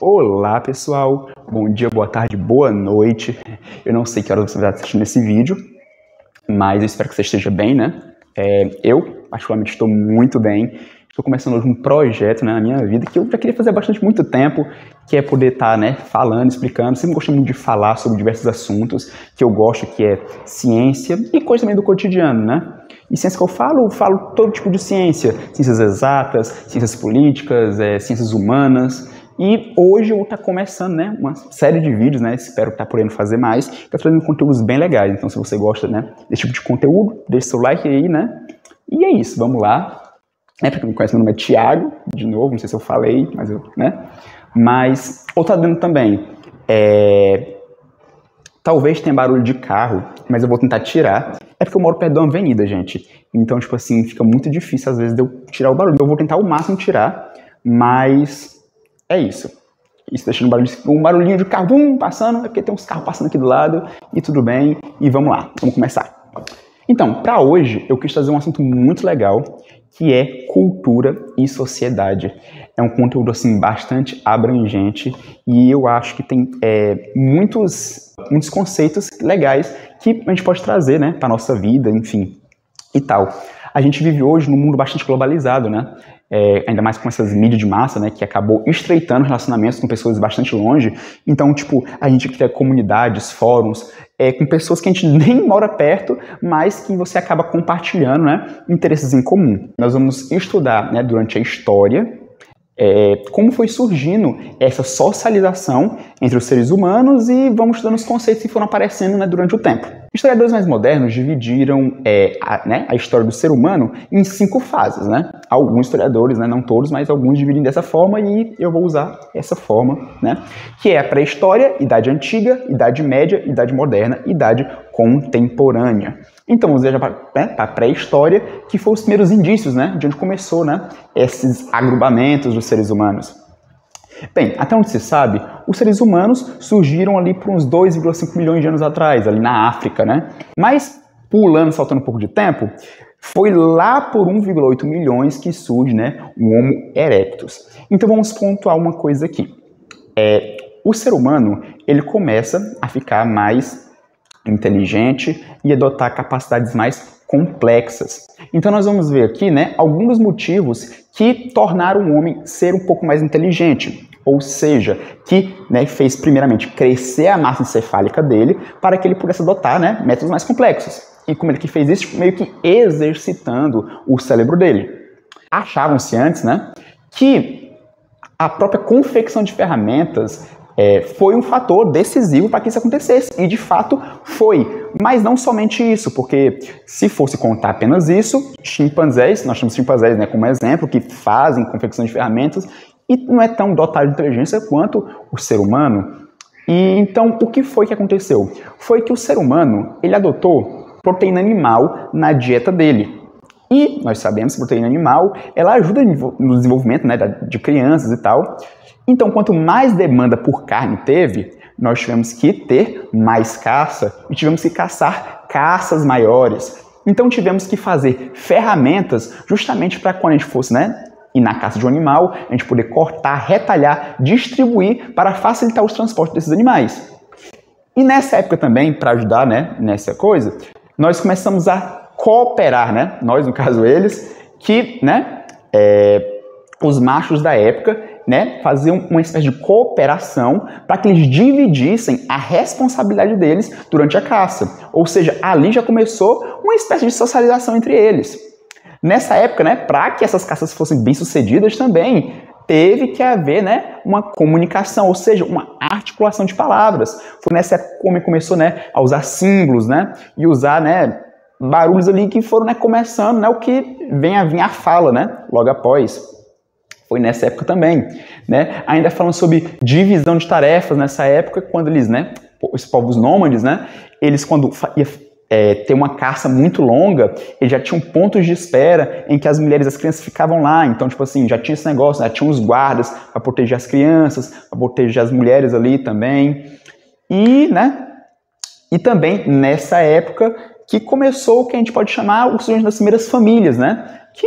Olá pessoal, bom dia, boa tarde, boa noite. Eu não sei que hora você vai estar assistindo esse vídeo, mas eu espero que você esteja bem, né? Eu, particularmente, estou muito bem. Estou começando hoje um projeto, né, na minha vida que eu já queria fazer há bastante muito tempo, que é poder estar, né, falando, explicando. Sempre gostei muito de falar sobre diversos assuntos que eu gosto, que é ciência e coisa também do cotidiano, né? E ciência que eu falo todo tipo de ciência. Ciências exatas, ciências políticas, ciências humanas. E hoje eu vou estar começando, né, uma série de vídeos, né, espero estar podendo fazer mais, estou trazendo conteúdos bem legais. Então se você gosta, né, desse tipo de conteúdo, deixa seu like aí, né? E é isso, vamos lá. Pra quem me conhece, meu nome é Thiago, de novo, não sei se eu falei, mas eu, né? Mas, ou tá dando também, talvez tenha barulho de carro, mas eu vou tentar tirar. É porque eu moro perto de uma avenida, gente. Então, tipo assim, fica muito difícil às vezes de eu tirar o barulho. Eu vou tentar ao máximo tirar, mas é isso. Isso deixando um barulhinho de carro passando, é porque tem uns carros passando aqui do lado, e tudo bem, e vamos lá, vamos começar. Então, para hoje, eu quis trazer um assunto muito legal, que é cultura e sociedade. É um conteúdo assim bastante abrangente e eu acho que tem muitos conceitos legais que a gente pode trazer, né, para nossa vida, enfim, e tal. A gente vive hoje num mundo bastante globalizado, né? Ainda mais com essas mídias de massa, né, que acabou estreitando relacionamentos com pessoas bastante longe. Então, tipo, a gente cria comunidades, fóruns, com pessoas que a gente nem mora perto, mas que você acaba compartilhando, né, interesses em comum. Nós vamos estudar, né, durante a história, como foi surgindo essa socialização entre os seres humanos e vamos estudando os conceitos que foram aparecendo, né, durante o tempo. Historiadores mais modernos dividiram a história do ser humano em 5 fases, né? Alguns historiadores, né, não todos, mas alguns dividem dessa forma e eu vou usar essa forma, né? Que é a pré-história, idade antiga, idade média, idade moderna, idade contemporânea. Então vamos ver para a pré-história, que foram os primeiros indícios, né, de onde começou, né, esses agrupamentos dos seres humanos. Bem, até onde se sabe, os seres humanos surgiram ali por uns 2,5 milhões de anos atrás, ali na África, né? Mas, saltando um pouco de tempo, foi lá por 1,8 milhões que surge, né, o Homo erectus. Então vamos pontuar uma coisa aqui. O ser humano, ele começa a ficar mais inteligente e adotar capacidades mais complexas. Então nós vamos ver aqui, né, alguns dos motivos que tornaram o homem ser um pouco mais inteligente. Ou seja, que, né, fez primeiramente crescer a massa encefálica dele para que ele pudesse adotar, né, métodos mais complexos. E como ele que fez isso? Meio que exercitando o cérebro dele. Achavam-se antes, né, que a própria confecção de ferramentas foi um fator decisivo para que isso acontecesse. E de fato foi. Mas não somente isso, porque se fosse contar apenas isso, chimpanzés, nós temos chimpanzés, né, como exemplo, que fazem confecção de ferramentas e não é tão dotado de inteligência quanto o ser humano. E então o que foi que aconteceu? Foi que o ser humano, ele adotou proteína animal na dieta dele. E nós sabemos que a proteína animal, ela ajuda no desenvolvimento, né, de crianças e tal. Então, quanto mais demanda por carne teve, nós tivemos que ter mais caça e tivemos que caçar caças maiores. Então, tivemos que fazer ferramentas justamente para quando a gente fosse, né, ir na caça de um animal, a gente poder cortar, retalhar, distribuir para facilitar os transportes desses animais. E nessa época também, para ajudar, né, nessa coisa, nós começamos a cooperar, né, nós, no caso eles, que, né, os machos da época, né, faziam uma espécie de cooperação para que eles dividissem a responsabilidade deles durante a caça. Ou seja, ali já começou uma espécie de socialização entre eles. Nessa época, né, para que essas caças fossem bem-sucedidas também, teve que haver, né, uma comunicação, ou seja, uma articulação de palavras. Foi nessa época que o homem começou, né, a usar símbolos, né, e usar, né, barulhos ali que foram, né, começando, né, o que vem a vir a fala, né, logo após. Foi nessa época também, né? Ainda falando sobre divisão de tarefas nessa época, quando eles, né, os povos nômades, né, eles quando ia ter uma caça muito longa, eles já tinham pontos de espera em que as mulheres e as crianças ficavam lá. Então, tipo assim, já tinha esse negócio, né? Tinha os guardas para proteger as crianças, para proteger as mulheres ali também. E, né, e também nessa época que começou o que a gente pode chamar o surgimento das primeiras famílias, né? Que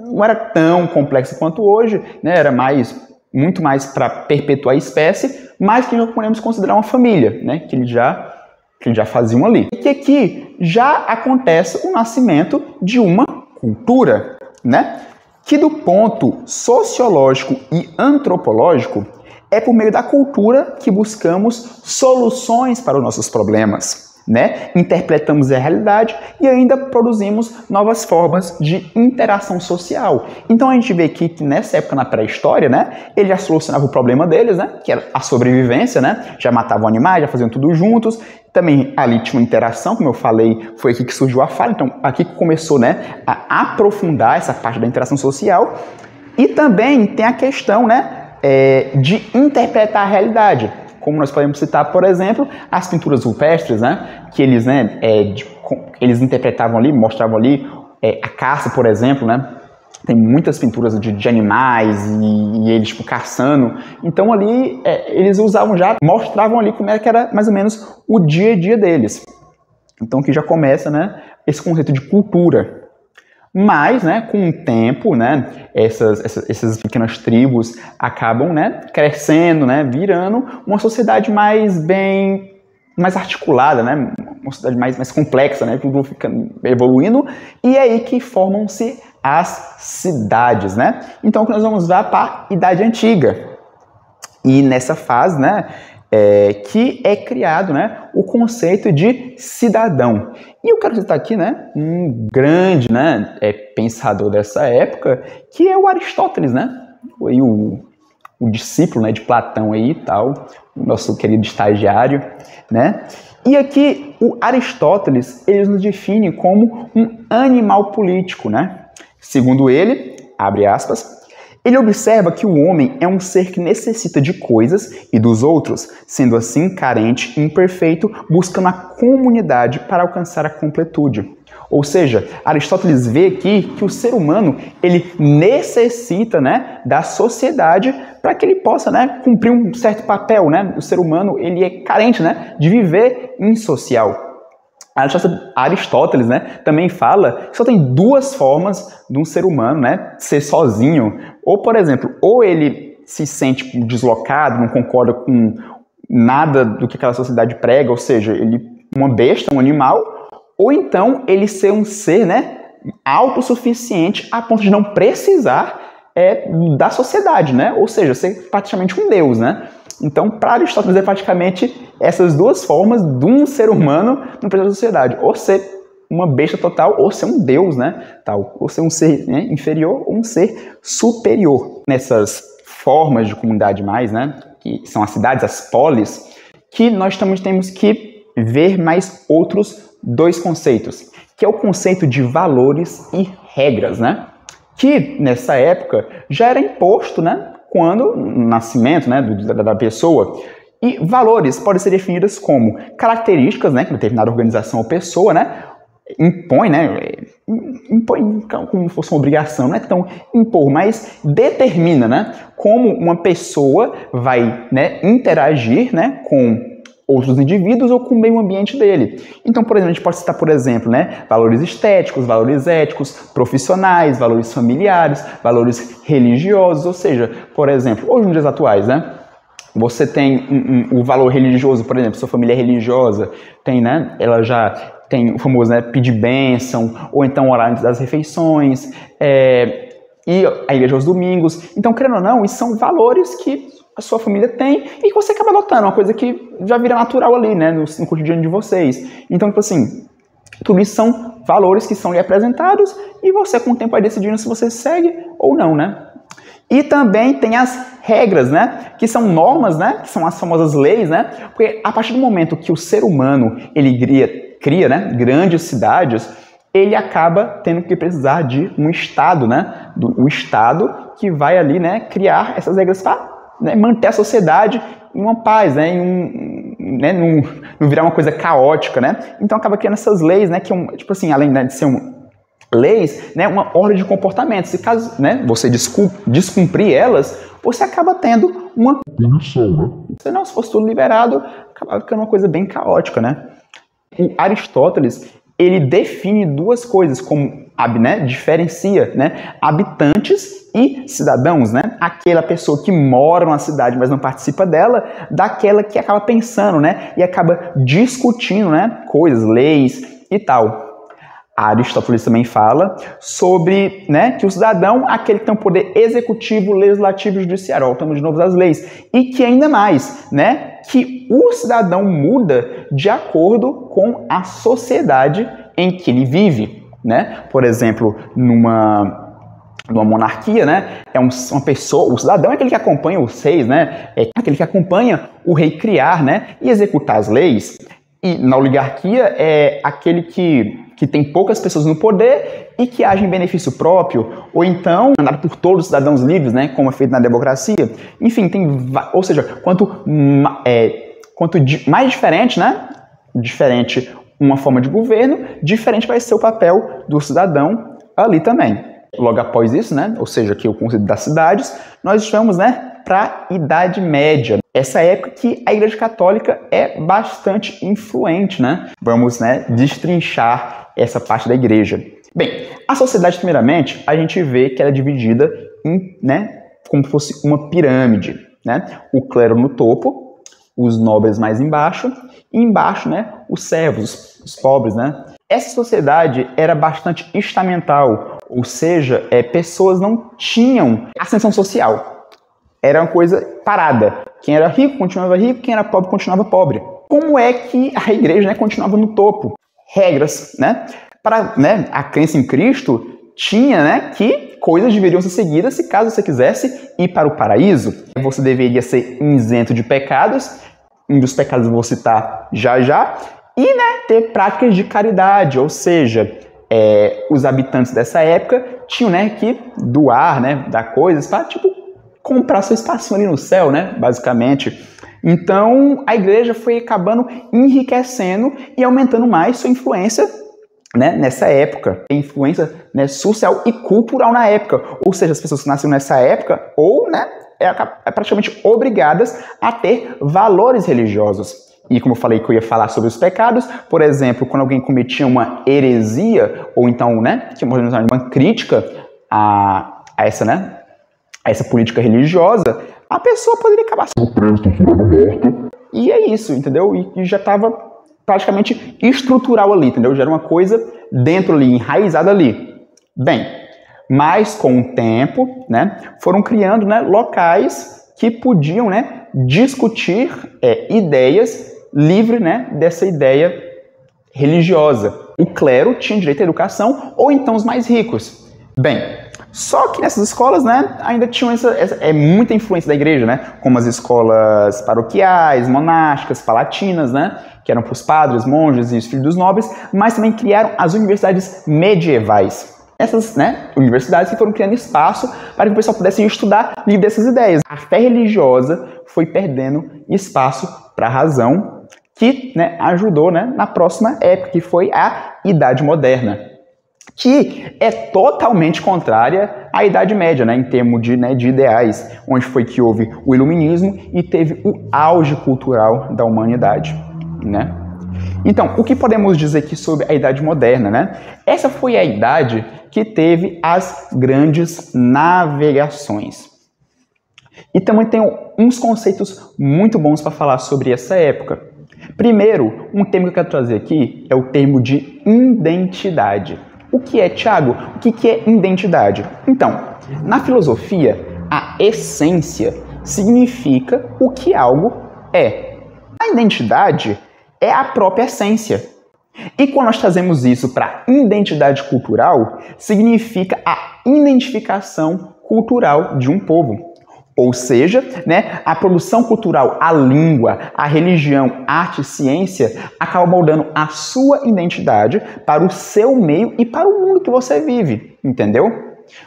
não era tão complexo quanto hoje, né? Era mais muito mais para perpetuar a espécie, mas que já podemos considerar uma família, né? Que eles já faziam ali. E que aqui já acontece o nascimento de uma cultura, né? Que do ponto sociológico e antropológico é por meio da cultura que buscamos soluções para os nossos problemas, né? Interpretamos a realidade e ainda produzimos novas formas de interação social. Então a gente vê aqui que nessa época, na pré-história, né, eles já solucionavam o problema deles, né, que era a sobrevivência, né? Já matavam animais, já faziam tudo juntos. Também ali tinha uma interação, como eu falei, foi aqui que surgiu a fala. Então aqui que começou, né, a aprofundar essa parte da interação social. E também tem a questão, né, de interpretar a realidade. Como nós podemos citar, por exemplo, as pinturas rupestres, né, que eles, né, eles interpretavam ali, mostravam ali a caça, por exemplo, né, tem muitas pinturas de animais e eles tipo, caçando. Então ali eles usavam já, mostravam ali como que era mais ou menos o dia a dia deles. Então aqui já começa, né, esse conceito de cultura. Mas, né, com o tempo, né, essas pequenas tribos acabam, né, crescendo, né, virando uma sociedade mais articulada, né, uma sociedade mais complexa, né, tudo fica evoluindo, e é aí que formam-se as cidades, né. Então, nós vamos lá para a Idade Antiga. E nessa fase, né, que é criado, né, o conceito de cidadão. E eu quero citar aqui, né, um grande, né, pensador dessa época, que é o Aristóteles, né, o discípulo, né, de Platão aí e tal, o nosso querido estagiário, né. E aqui o Aristóteles, ele nos define como um animal político, né. Segundo ele, abre aspas, ele observa que o homem é um ser que necessita de coisas e dos outros, sendo assim carente e imperfeito, buscando a comunidade para alcançar a completude. Ou seja, Aristóteles vê aqui que o ser humano ele necessita, né, da sociedade para que ele possa, né, cumprir um certo papel, né? O ser humano ele é carente, né, de viver em social. Aristóteles, né, também fala que só tem duas formas de um ser humano, né, ser sozinho. Ou, por exemplo, ou ele se sente deslocado, não concorda com nada do que aquela sociedade prega, ou seja, ele uma besta, um animal, ou então ele ser um ser, né, autossuficiente a ponto de não precisar da sociedade, né, ou seja, ser praticamente um deus, né. Então, para Aristóteles, é praticamente essas duas formas de um ser humano no presente da sociedade. Ou ser uma besta total, ou ser um deus, né? Tal. Ou ser um ser, né, inferior, ou um ser superior. Nessas formas de comunidade mais, né? Que são as cidades, as polis, que nós também temos que ver mais outros dois conceitos, que é o conceito de valores e regras, né? Que, nessa época, já era imposto, né? Quando no nascimento, né, da pessoa. E valores podem ser definidos como características, né, que determinada organização ou pessoa, né, impõe, né, impõe como se fosse uma obrigação, não é tão impor, mas determina, né, como uma pessoa vai, né, interagir, né, com outros indivíduos ou com o meio ambiente dele. Então, por exemplo, a gente pode citar, por exemplo, né, valores estéticos, valores éticos, profissionais, valores familiares, valores religiosos, ou seja, por exemplo, hoje nos dias atuais, né, você tem o valor religioso, por exemplo, sua família é religiosa, tem, né, ela já tem o famoso, né, pedir bênção, ou então orar antes das refeições, ir à igreja aos domingos. Então, querendo ou não, isso são valores que a sua família tem e que você acaba adotando, uma coisa que já vira natural ali, né, no cotidiano de vocês. Então, tipo assim, tudo isso são valores que são lhe apresentados e você com o tempo vai decidindo se você segue ou não, né. E também tem as regras, né, que são normas, né, que são as famosas leis, né, porque a partir do momento que o ser humano, ele cria, né, grandes cidades, ele acaba tendo que precisar de um Estado, né, o Estado que vai ali, né, criar essas regras para, né, manter a sociedade em uma paz, né, não virar uma coisa caótica, né? Então acaba criando essas leis, né, que tipo assim, além, né, de ser leis, né, uma ordem de comportamento. Se caso, né, você descumprir elas, você acaba tendo uma punição, né? Senão, se fosse tudo liberado, acaba ficando uma coisa bem caótica, né? O Aristóteles, ele define duas coisas como né, diferencia, né, habitantes e cidadãos, né? Aquela pessoa que mora numa cidade, mas não participa dela, daquela que acaba pensando, né, e acaba discutindo, né, coisas, leis e tal. Aristóteles também fala sobre, né, que o cidadão é aquele que tem o poder executivo, legislativo e judiciário. Voltamos de novo às leis. E que ainda mais, né, que o cidadão muda de acordo com a sociedade em que ele vive, né? Por exemplo, numa monarquia, né, é uma pessoa, o cidadão é aquele que acompanha os reis, né, é aquele que acompanha o rei criar, né, e executar as leis. E na oligarquia é aquele que tem poucas pessoas no poder e que age em benefício próprio, ou então andado por todos os cidadãos livres, né, como é feito na democracia. Enfim, ou seja, quanto mais diferente, né, diferente uma forma de governo, diferente vai ser o papel do cidadão ali também. Logo após isso, né, ou seja, aqui o conceito das cidades, nós estamos, né, para a Idade Média. Essa época que a Igreja Católica é bastante influente, né? Vamos, né, destrinchar essa parte da Igreja. Bem, a sociedade, primeiramente, a gente vê que ela é dividida em, né, como se fosse uma pirâmide, né? O clero no topo, os nobres mais embaixo, e embaixo, né, os servos, os pobres, né? Essa sociedade era bastante estamental, ou seja, pessoas não tinham ascensão social. Era uma coisa parada. Quem era rico continuava rico, quem era pobre continuava pobre. Como é que a igreja, né, continuava no topo? Regras, né? Para, né, a crença em Cristo tinha, né, que coisas deveriam ser seguidas se caso você quisesse ir para o paraíso. Você deveria ser isento de pecados, um dos pecados eu vou citar já, e, né, ter práticas de caridade, ou seja, os habitantes dessa época tinham, né, que doar, né, dar coisas para, tipo, comprar seu espacinho ali no céu, né, basicamente. Então, a igreja foi acabando enriquecendo e aumentando mais sua influência, né, nessa época. Influência, né, social e cultural na época. Ou seja, as pessoas que nasceram nessa época, ou, né, praticamente obrigadas a ter valores religiosos. E como eu falei que eu ia falar sobre os pecados, por exemplo, quando alguém cometia uma heresia, ou então, né, tinha uma crítica a essa, né, a essa política religiosa, a pessoa poderia acabar sendo presa, torturada, morta. E é isso, entendeu? E já estava praticamente estrutural ali, entendeu? Já era uma coisa dentro ali, enraizada ali. Bem, mas com o tempo, né, foram criando, né, locais que podiam, né, discutir ideias livre, né, dessa ideia religiosa. O clero tinha direito à educação, ou então os mais ricos. Bem, só que nessas escolas, né, ainda tinham muita influência da igreja, né, como as escolas paroquiais, monásticas, palatinas, né, que eram para os padres, monges e os filhos dos nobres, mas também criaram as universidades medievais. Essas, né, universidades que foram criando espaço para que o pessoal pudesse estudar livre dessas ideias. A fé religiosa foi perdendo espaço para a razão, que, né, ajudou, né, na próxima época, que foi a Idade Moderna, que é totalmente contrária à Idade Média, né, em termos de ideais, onde foi que houve o Iluminismo e teve o auge cultural da humanidade, né? Então, o que podemos dizer aqui sobre a Idade Moderna, né? Essa foi a idade que teve as grandes navegações. E também tem uns conceitos muito bons para falar sobre essa época. Primeiro, um termo que eu quero trazer aqui é o termo de identidade. O que é, Tiago? O que é identidade? Então, na filosofia, a essência significa o que algo é. A identidade é a própria essência. E quando nós trazemos isso para identidade cultural, significa a identificação cultural de um povo. Ou seja, né, a produção cultural, a língua, a religião, a arte e ciência acaba moldando a sua identidade para o seu meio e para o mundo que você vive, entendeu?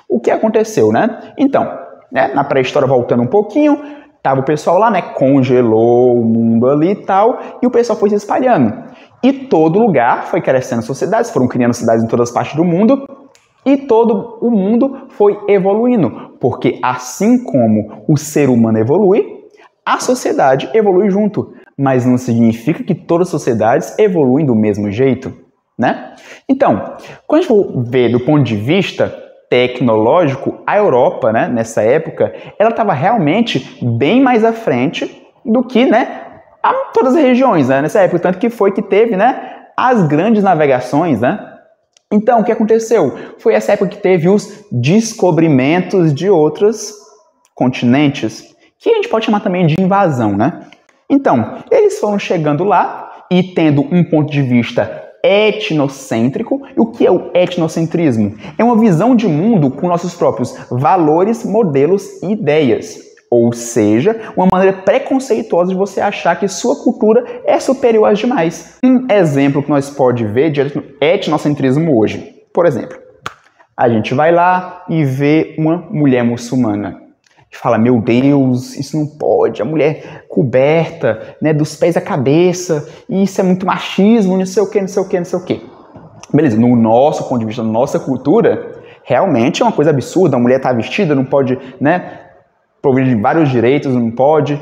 O que aconteceu, né? Então, né, na pré-história, voltando um pouquinho, tava o pessoal lá, né, congelou o mundo ali e tal, e o pessoal foi se espalhando. E todo lugar foi crescendo sociedades, foram criando cidades em todas as partes do mundo, e todo o mundo foi evoluindo, porque assim como o ser humano evolui, a sociedade evolui junto. Mas não significa que todas as sociedades evoluem do mesmo jeito. né? Então, quando a gente for ver do ponto de vista tecnológico, a Europa, né, nessa época, ela estava realmente bem mais à frente do que, né, todas as regiões, né, nessa época, tanto que foi que teve, né, as grandes navegações, né? Então, o que aconteceu? Foi essa época que teve os descobrimentos de outros continentes, que a gente pode chamar também de invasão, né? Então, eles foram chegando lá e tendo um ponto de vista etnocêntrico. E o que é o etnocentrismo? É uma visão de mundo com nossos próprios valores, modelos e ideias. Ou seja, uma maneira preconceituosa de você achar que sua cultura é superior às demais. Um exemplo que nós podemos ver de etnocentrismo hoje. Por exemplo, a gente vai lá e vê uma mulher muçulmana. E fala, meu Deus, isso não pode, a mulher coberta, né, dos pés à cabeça, isso é muito machismo, não sei o que, não sei o que, não sei o que. Beleza, no nosso ponto de vista, na nossa cultura, realmente é uma coisa absurda, a mulher tá vestida, não pode, né, prover de vários direitos, não pode,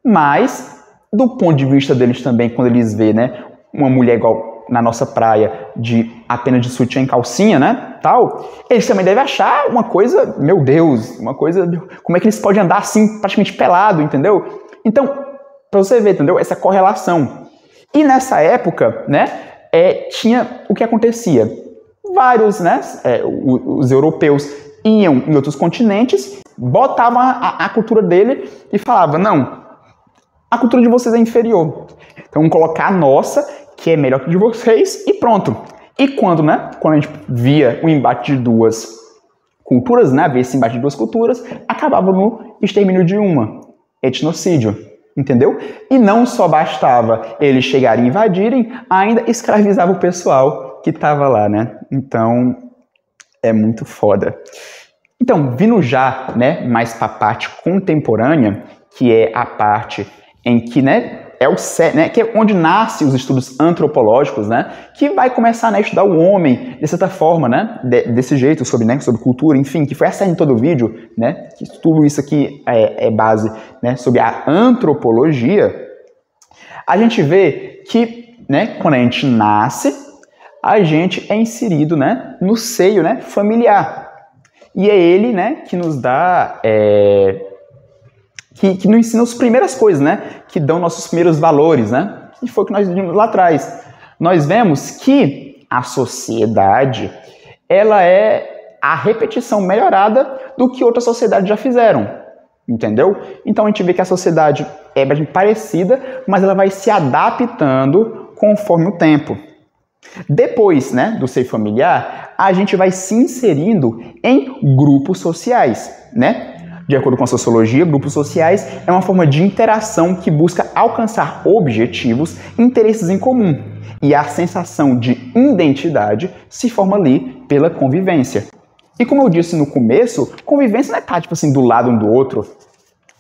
mas do ponto de vista deles também, quando eles vê, né, uma mulher igual na nossa praia, apenas de sutiã e calcinha, né, tal, eles também devem achar uma coisa, meu Deus, uma coisa, como é que eles podem andar assim, praticamente pelado, entendeu? Então, pra você ver, entendeu, essa correlação. E nessa época, né, tinha o que acontecia, vários, né, os europeus iam em outros continentes, botavam a cultura dele e falavam, não, a cultura de vocês é inferior, então vamos colocar a nossa, que é melhor que a de vocês, e pronto. E quando a gente via o embate de duas culturas, né, ver esse embate de duas culturas, acabava no extermínio de uma, etnocídio, entendeu? E não só bastava eles chegarem e invadirem, ainda escravizava o pessoal que estava lá, né? Então, é muito foda. Então, vindo já, né, mais para a parte contemporânea, que é a parte em que, né, que é onde nascem os estudos antropológicos, né, que vai começar, né, a estudar o homem de certa forma, né, desse jeito, sobre cultura, enfim, que foi a série em todo o vídeo, né, que tudo isso aqui é base, né, sobre a antropologia. A gente vê que, né, quando a gente nasce, a gente é inserido, né, no seio, né, familiar. E é ele, né, que nos dá, que nos ensina as primeiras coisas, né, que dão nossos primeiros valores, né, que foi o que nós vimos lá atrás. Nós vemos que a sociedade, ela é a repetição melhorada do que outras sociedades já fizeram, entendeu? Então a gente vê que a sociedade é parecida, mas ela vai se adaptando conforme o tempo. Depois, né, do seio familiar, a gente vai se inserindo em grupos sociais, né? De acordo com a sociologia, grupos sociais é uma forma de interação que busca alcançar objetivos e interesses em comum. E a sensação de identidade se forma ali pela convivência. E como eu disse no começo, convivência não é estar, tipo assim, do lado um do outro,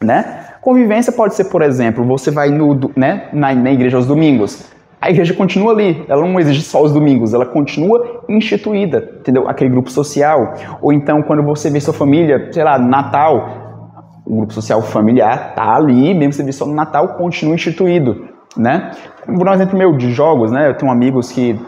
né? Convivência pode ser, por exemplo, você vai na igreja aos domingos. A igreja continua ali, ela não exige só os domingos, ela continua instituída, entendeu? Aquele grupo social. Ou então, quando você vê sua família, sei lá, Natal, o grupo social familiar tá ali, mesmo você vê só no Natal, continua instituído, né? Vou dar um exemplo meu de jogos, né? Eu tenho amigos que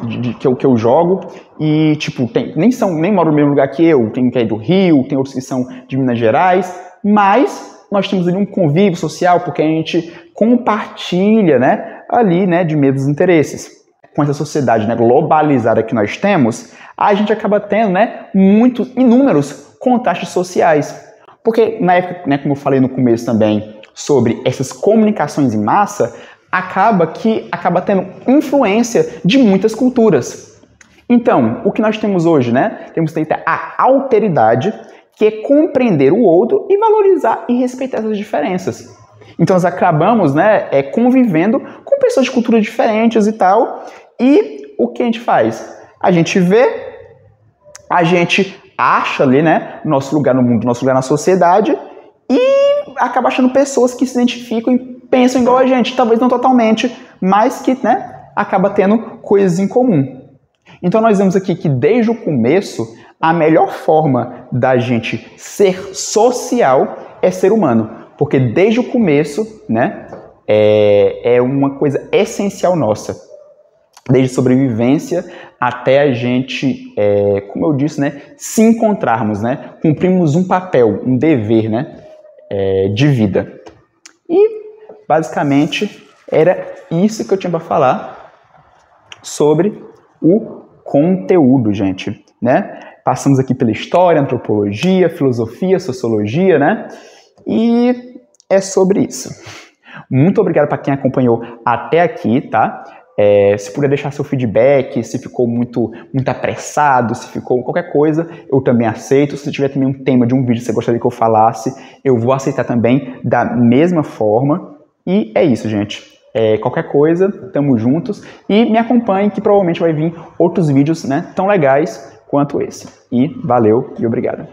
eu jogo e, tipo, nem moram no mesmo lugar que eu, tem que é do Rio, tem outros que são de Minas Gerais, mas nós temos ali um convívio social porque a gente compartilha, né? Ali, né, de mesmos interesses. Com essa sociedade, né, globalizada que nós temos, a gente acaba tendo, né, inúmeros contrastes sociais. Porque na época, né, como eu falei no começo também, sobre essas comunicações em massa, acaba tendo influência de muitas culturas. Então, o que nós temos hoje, né, temos que ter a alteridade, que é compreender o outro e valorizar e respeitar essas diferenças. Então, nós acabamos, né, convivendo com pessoas de culturas diferentes e tal. E o que a gente faz? A gente vê, a gente acha ali, né, nosso lugar no mundo, nosso lugar na sociedade e acaba achando pessoas que se identificam e pensam igual a gente. Talvez não totalmente, mas que, né, acaba tendo coisas em comum. Então, nós vemos aqui que desde o começo, a melhor forma da gente ser social é ser humano. Porque desde o começo, né, é uma coisa essencial nossa. desde sobrevivência até a gente, como eu disse, né, se encontrarmos, né, cumprimos um papel, um dever, né, de vida. E, basicamente, era isso que eu tinha para falar sobre o conteúdo, gente, né? Passamos aqui pela história, antropologia, filosofia, sociologia, né? E é sobre isso. Muito obrigado para quem acompanhou até aqui, tá? Se puder deixar seu feedback, se ficou muito apressado, se ficou qualquer coisa, eu também aceito. Se tiver também um tema de um vídeo que você gostaria que eu falasse, eu vou aceitar também da mesma forma. E é isso, gente. Qualquer coisa, tamo juntos. E me acompanhe que provavelmente vai vir outros vídeos, né, tão legais quanto esse. E valeu e obrigado.